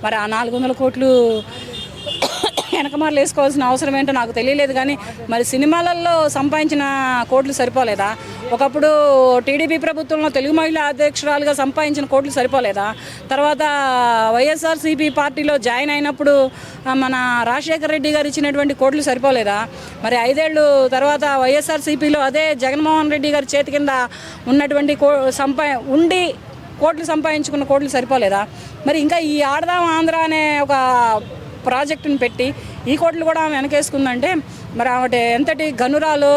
మరి ఆ 400 కోట్లు వెనకమార్లు వేసుకోవాల్సిన అవసరం ఏంటో నాకు తెలియలేదు. కానీ మరి సినిమాలలో సంపాదించిన కోట్లు సరిపోలేదా? ఒకప్పుడు టీడీపీ ప్రభుత్వంలో తెలుగు మహిళా అధ్యక్షురాలుగా సంపాదించిన కోట్లు సరిపోలేదా? తర్వాత వైఎస్ఆర్సీపీ పార్టీలో జాయిన్ అయినప్పుడు మన రాజశేఖర రెడ్డి గారు ఇచ్చినటువంటి కోట్లు సరిపోలేదా? మరి 5 ఏళ్ళు తర్వాత వైఎస్ఆర్సీపీలో అదే జగన్మోహన్ రెడ్డి గారి చేతి కింద ఉన్నటువంటి కోట్లు సంపాదించుకున్న కోట్లు సరిపోలేదా? మరి ఇంకా ఈ ఆడదాం ఆంధ్ర అనే ఒక ప్రాజెక్టును పెట్టి ఈ కోట్లు కూడా ఆమె వెనకేసుకుందంటే మరి ఆమె ఎంతటి గనురాలో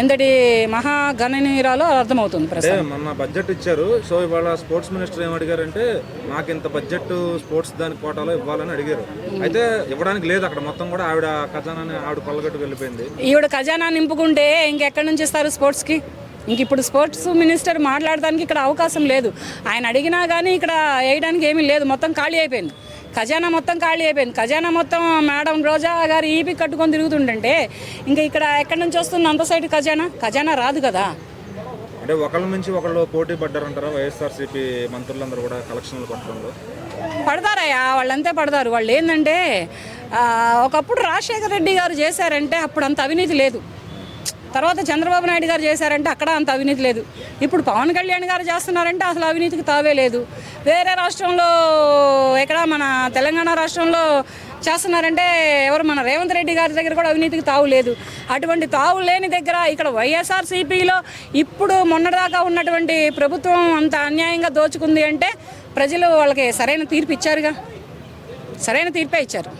ఎంతటి మహా గణనీయురాలో అర్థమవుతుంది. ప్రస్తుతం మొన్న బడ్జెట్ ఇచ్చారు. సో ఇవాళ స్పోర్ట్స్ మినిస్టర్ ఏం అడిగారంటే నాకు ఇంత బడ్జెట్ స్పోర్ట్స్ దాని కోటాలో ఇవ్వాలని అడిగారు. అయితే ఇవ్వడానికి లేదు, అక్కడ మొత్తం కూడా ఆవిడ ఖజానాని ఆవిడ కొల్లగట్టు వెళ్ళిపోయింది. ఈవిడ ఖజానా నింపుకుంటే ఇంకెక్కడి నుంచి ఇస్తారు స్పోర్ట్స్కి? ఇంక ఇప్పుడు స్పోర్ట్స్ మినిస్టర్ మాట్లాడడానికి ఇక్కడ అవకాశం లేదు. ఆయన అడిగినా కానీ ఇక్కడ వేయడానికి ఏమీ లేదు, మొత్తం ఖాళీ అయిపోయింది. ఖజానా మొత్తం ఖాళీ అయిపోయింది. ఖజానా మొత్తం మేడం రోజా గారు ఈపీ కట్టుకొని తిరుగుతుంటే ఇంకా ఇక్కడ ఎక్కడి నుంచి వస్తుంది అంత సైడ్ ఖజానా రాదు కదా. అంటే ఒకళ్ళ నుంచి ఒకళ్ళు పోటీ పడ్డారంటారా వైఎస్ఆర్సీపీ మంత్రులందరూ కూడా కలెక్షన్లు పట్టడంలో? పడతారయ్యా, వాళ్ళంతే పడతారు. వాళ్ళు ఏంటంటే ఒకప్పుడు రాజశేఖర రెడ్డి గారు చేశారంటే అప్పుడు అంత అవినీతి లేదు. తర్వాత చంద్రబాబు నాయుడు గారు చేశారంటే అక్కడ అంత అవినీతి లేదు. ఇప్పుడు పవన్ కళ్యాణ్ గారు చేస్తున్నారంటే అసలు అవినీతికి తావే లేదు. వేరే రాష్ట్రంలో ఎక్కడ మన తెలంగాణ రాష్ట్రంలో చేస్తున్నారంటే ఎవరు మన రేవంత్ రెడ్డి గారి దగ్గర కూడా అవినీతికి తావు లేదు. అటువంటి తావు లేని దగ్గర ఇక్కడ వైఎస్ఆర్సీపీలో ఇప్పుడు మొన్నటిదాకా ఉన్నటువంటి ప్రభుత్వం అంత అన్యాయంగా దోచుకుంది అంటే ప్రజలు వాళ్ళకి సరైన తీర్పు ఇచ్చారుగా, సరైన తీర్పే ఇచ్చారు.